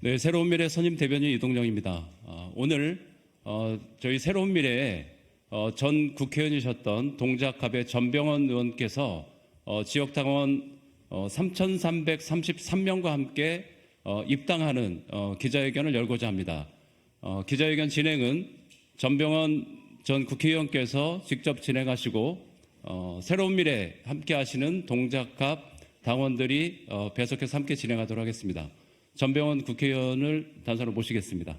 네, 새로운 미래 선임 대변인 이동영입니다. 오늘 저희 새로운 미래에 전 국회의원이셨던 동작갑의 전병헌 의원께서 지역당원 3,333명과 함께 입당하는 기자회견을 열고자 합니다. 기자회견 진행은 전병헌 전 국회의원께서 직접 진행하시고 새로운 미래에 함께 하시는 동작갑 당원들이 배석해서 함께 진행하도록 하겠습니다. 전병헌 국회의원을 단서로 모시겠습니다.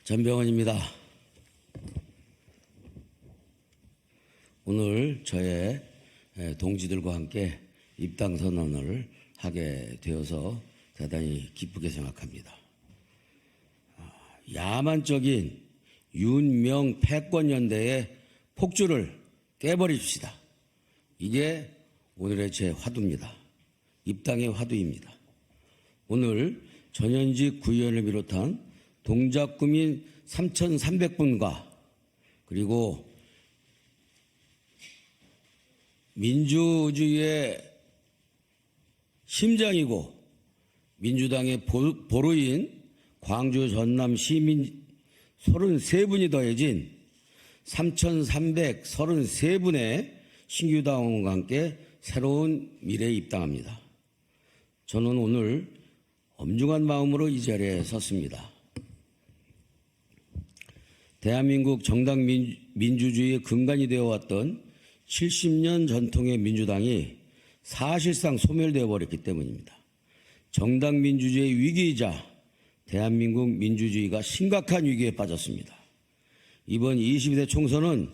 전병헌입니다. 오늘 저의 동지들과 함께 입당 선언을 하게 되어서 대단히 기쁘게 생각합니다. 야만적인 윤명 패권연대의 폭주를 깨버립시다. 이게 오늘의 제 화두입니다. 입당의 화두입니다. 오늘 전현직 구의원을 비롯한 동작구민 3,300분과 그리고 민주주의의 심장이고 민주당의 보루인 광주 전남 시민 33분이 더해진 3,333분의 신규 당원과 함께 새로운 미래에 입당합니다. 저는 오늘 엄중한 마음으로 이 자리에 섰습니다. 대한민국 정당 민주주의의 근간이 되어왔던 70년 전통의 민주당이 사실상 소멸되어 버렸기 때문입니다. 정당 민주주의의 위기이자 대한민국 민주주의가 심각한 위기에 빠졌습니다. 이번 22대 총선은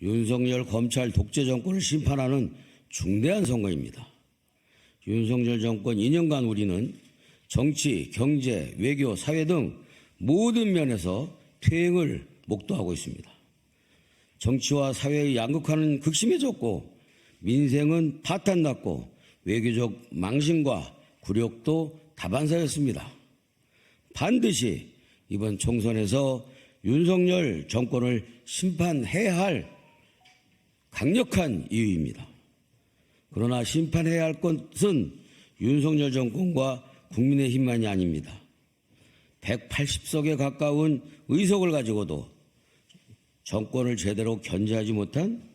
윤석열 검찰 독재 정권을 심판하는 중대한 선거입니다. 윤석열 정권 2년간 우리는 정치, 경제, 외교, 사회 등 모든 면에서 퇴행을 목도하고 있습니다. 정치와 사회의 양극화는 극심해졌고 민생은 파탄났고 외교적 망신과 굴욕도 다반사였습니다. 반드시 이번 총선에서 윤석열 정권을 심판해야 할 강력한 이유입니다. 그러나 심판해야 할 것은 윤석열 정권과 국민의힘만이 아닙니다. 180석에 가까운 의석을 가지고도 정권을 제대로 견제하지 못한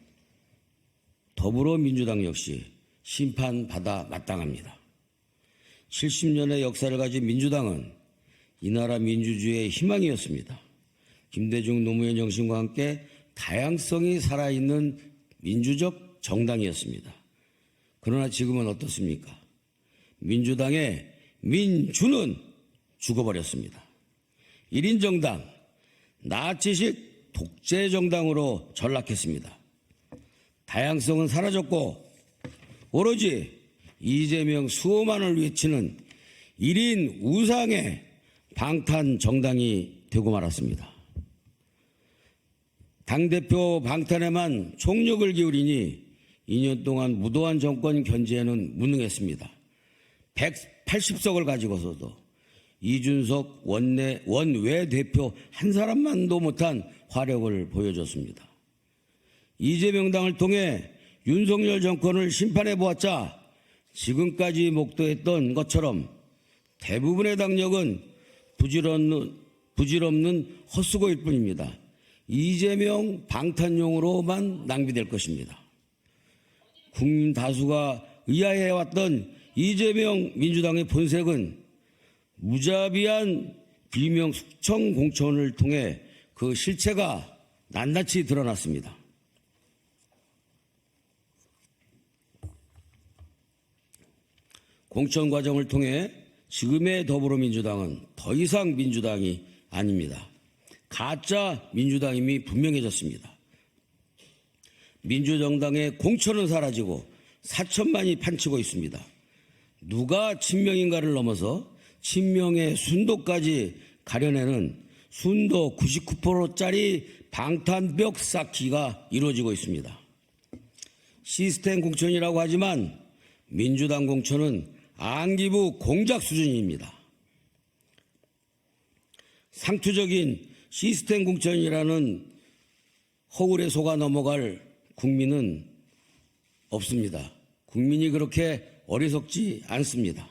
더불어민주당 역시 심판받아 마땅합니다. 70년의 역사를 가진 민주당은 이 나라 민주주의의 희망이었습니다. 김대중 노무현 정신과 함께 다양성이 살아있는 민주적 정당이었습니다. 그러나 지금은 어떻습니까? 민주당의 민주는 죽어버렸습니다. 1인 정당, 나치식 독재 정당으로 전락했습니다. 다양성은 사라졌고 오로지 이재명 수호만을 외치는 1인 우상의 방탄 정당이 되고 말았습니다. 당대표 방탄에만 총력을 기울이니 2년 동안 무도한 정권 견제에는 무능했습니다. 180석을 가지고서도 이준석 원외 대표 한 사람만도 못한 화력을 보여줬습니다. 이재명 당을 통해 윤석열 정권을 심판해 보았자 지금까지 목도했던 것처럼 대부분의 당력은 부질없는 헛수고일 뿐입니다. 이재명 방탄용으로만 낭비될 것입니다. 국민 다수가 의아해왔던 이재명 민주당의 본색은 무자비한 비명 숙청 공천을 통해 그 실체가 낱낱이 드러났습니다. 공천 과정을 통해 지금의 더불어민주당은 더 이상 민주당이 아닙니다. 가짜 민주당임이 분명해졌습니다. 민주정당의 공천은 사라지고 사천만이 판치고 있습니다. 누가 친명인가를 넘어서 친명의 순도까지 가려내는 순도 99%짜리 방탄벽 쌓기가 이루어지고 있습니다. 시스템 공천이라고 하지만 민주당 공천은 안기부 공작 수준입니다. 상투적인 시스템 공천이라는 허울에 속아 넘어갈 국민은 없습니다. 국민이 그렇게 어리석지 않습니다.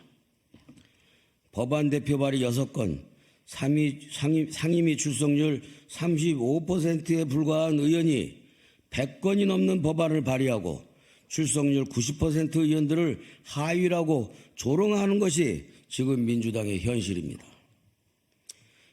법안 대표 발의 6건, 상임위 출석률 35%에 불과한 의원이 100건이 넘는 법안을 발의하고 출석률 90% 의원들을 하위라고 조롱하는 것이 지금 민주당의 현실입니다.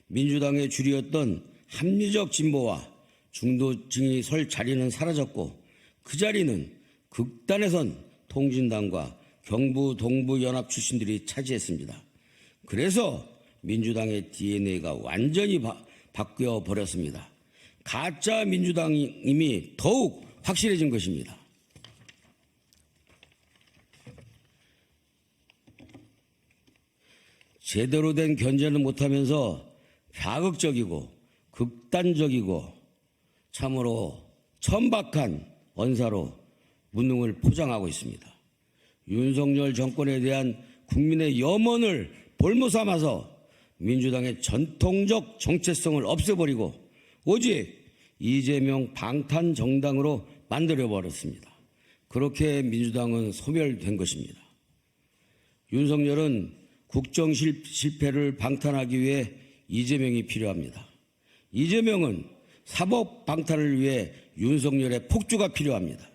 민주당의 주류였던 합리적 진보와 중도층이 설 자리는 사라졌고 그 자리는 극단에선 통진당과 경부 동부 연합 출신들이 차지했습니다. 그래서 민주당의 DNA가 완전히 바뀌어 버렸습니다. 가짜 민주당임이 더욱 확실해진 것입니다. 제대로 된 견제는 못하면서 자극적이고 극단적이고 참으로 천박한 언사로 무능을 포장하고 있습니다. 윤석열 정권에 대한 국민의 염원을 볼모 삼아서 민주당의 전통적 정체성을 없애버리고 오직 이재명 방탄 정당으로 만들어버렸습니다. 그렇게 민주당은 소멸된 것입니다. 윤석열은 국정 실패를 방탄하기 위해 이재명이 필요합니다. 이재명은 사법 방탄을 위해 윤석열의 폭주가 필요합니다.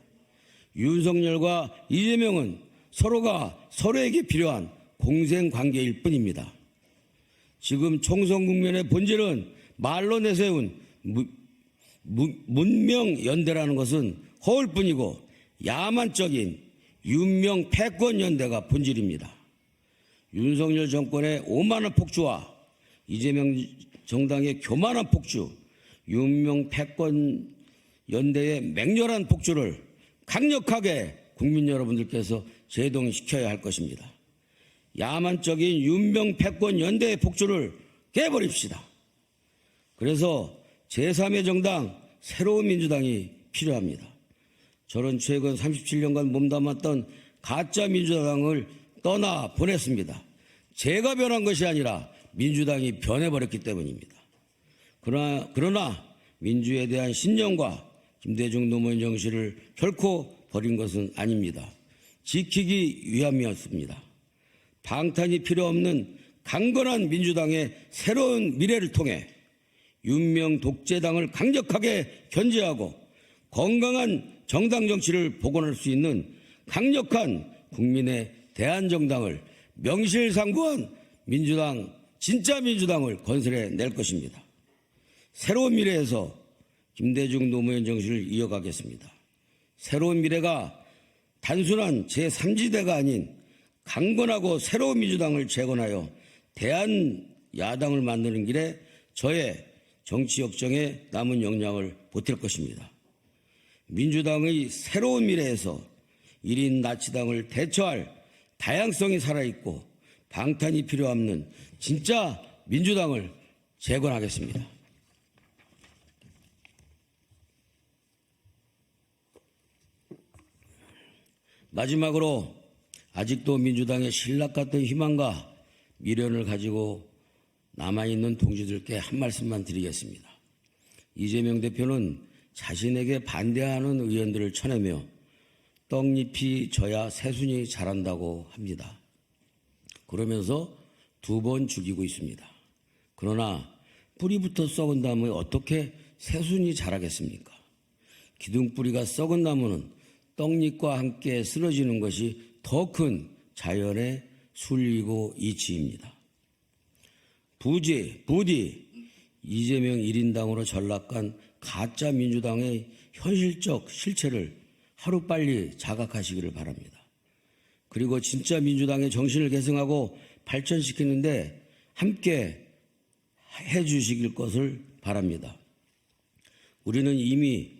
윤석열과 이재명은 서로가 서로에게 필요한 공생관계일 뿐입니다. 지금 총선 국면의 본질은 말로 내세운 문명연대라는 것은 허울뿐이고 야만적인 윤명 패권연대가 본질입니다. 윤석열 정권의 오만한 폭주와 이재명 정당의 교만한 폭주, 윤명 패권 연대의 맹렬한 폭주를 강력하게 국민 여러분들께서 제동시켜야 할 것입니다. 야만적인 윤명 패권 연대의 폭주를 깨버립시다. 그래서 제3의 정당 새로운 민주당이 필요합니다. 저는 최근 37년간 몸담았던 가짜 민주당을 떠나 보냈습니다. 제가 변한 것이 아니라 민주당이 변해버렸기 때문입니다. 그러나 민주에 대한 신념과 김대중 노무현 정신을 결코 버린 것은 아닙니다. 지키기 위함이었습니다. 방탄이 필요 없는 강건한 민주당의 새로운 미래를 통해 윤명 독재당을 강력하게 견제하고 건강한 정당 정치를 복원할 수 있는 강력한 국민의 대한정당을 명실상부한 민주당, 진짜 민주당을 건설해 낼 것입니다. 새로운 미래에서 김대중 노무현 정신을 이어가겠습니다. 새로운 미래가 단순한 제3지대가 아닌 강건하고 새로운 민주당을 재건하여 대한야당을 만드는 길에 저의 정치 역정에 남은 역량을 보탤 것입니다. 민주당의 새로운 미래에서 1인 나치당을 대처할 다양성이 살아있고 방탄이 필요 없는 진짜 민주당을 재건하겠습니다. 마지막으로 아직도 민주당의 신락 같은 희망과 미련을 가지고 남아있는 동지들께 한 말씀만 드리겠습니다. 이재명 대표는 자신에게 반대하는 의원들을 쳐내며 떡잎이 져야 새순이 자란다고 합니다. 그러면서 2번 죽이고 있습니다. 그러나 뿌리부터 썩은 나무에 어떻게 새순이 자라겠습니까? 기둥뿌리가 썩은 나무는 떡잎과 함께 쓰러지는 것이 더 큰 자연의 순리고 이치입니다. 부디 이재명 1인당으로 전락한 가짜 민주당의 현실적 실체를 하루빨리 자각하시기를 바랍니다. 그리고 진짜 민주당의 정신을 계승하고 발전시키는데 함께 해주시길 것을 바랍니다. 우리는 이미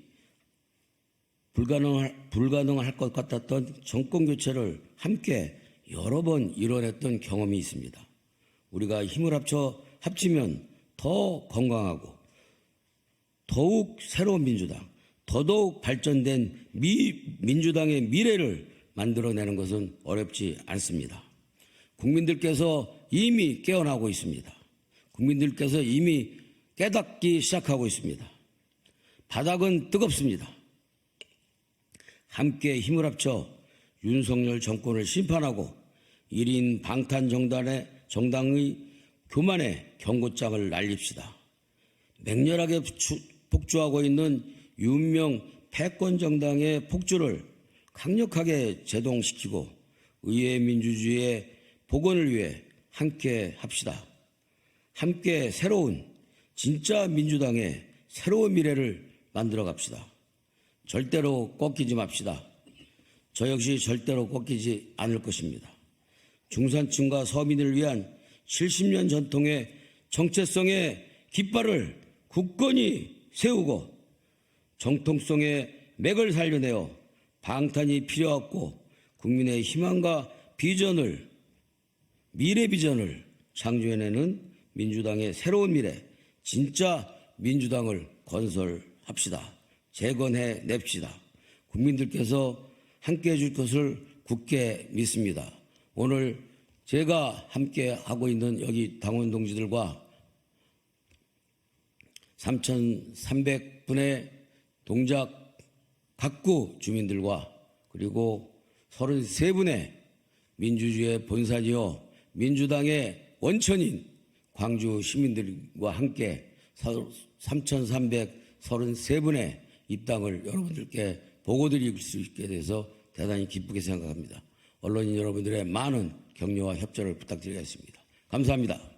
불가능할 것 같았던 정권교체를 함께 여러 번 이뤄냈던 경험이 있습니다. 우리가 힘을 합치면 더 건강하고 더욱 새로운 민주당, 더더욱 발전된 민주당의 미래를 만들어내는 것은 어렵지 않습니다. 국민들께서 이미 깨어나고 있습니다. 국민들께서 이미 깨닫기 시작하고 있습니다. 바닥은 뜨겁습니다. 함께 힘을 합쳐 윤석열 정권을 심판하고 1인 방탄정당의 교만의 경고장을 날립시다. 맹렬하게 폭주하고 있는 윤명 패권정당의 폭주를 강력하게 제동시키고 의회 민주주의의 복원을 위해 함께 합시다. 함께 새로운 진짜 민주당의 새로운 미래를 만들어 갑시다. 절대로 꺾이지 맙시다. 저 역시 절대로 꺾이지 않을 것입니다. 중산층과 서민을 위한 70년 전통의 정체성의 깃발을 굳건히 세우고 정통성의 맥을 살려내어 방탄이 필요 없고 국민의 희망과 비전을 미래 비전을 창조해내는 민주당의 새로운 미래, 진짜 민주당을 건설합시다. 재건해 냅시다. 국민들께서 함께해 줄 것을 굳게 믿습니다. 오늘 제가 함께 하고 있는 여기 당원 동지들과 3,300분의 동작 각구 주민들과 그리고 33분의 민주주의의 본산이요 민주당의 원천인 광주 시민들과 함께 3,333분의 입당을 여러분들께 보고드릴 수 있게 돼서 대단히 기쁘게 생각합니다. 언론인 여러분들의 많은 격려와 협조를 부탁드리겠습니다. 감사합니다.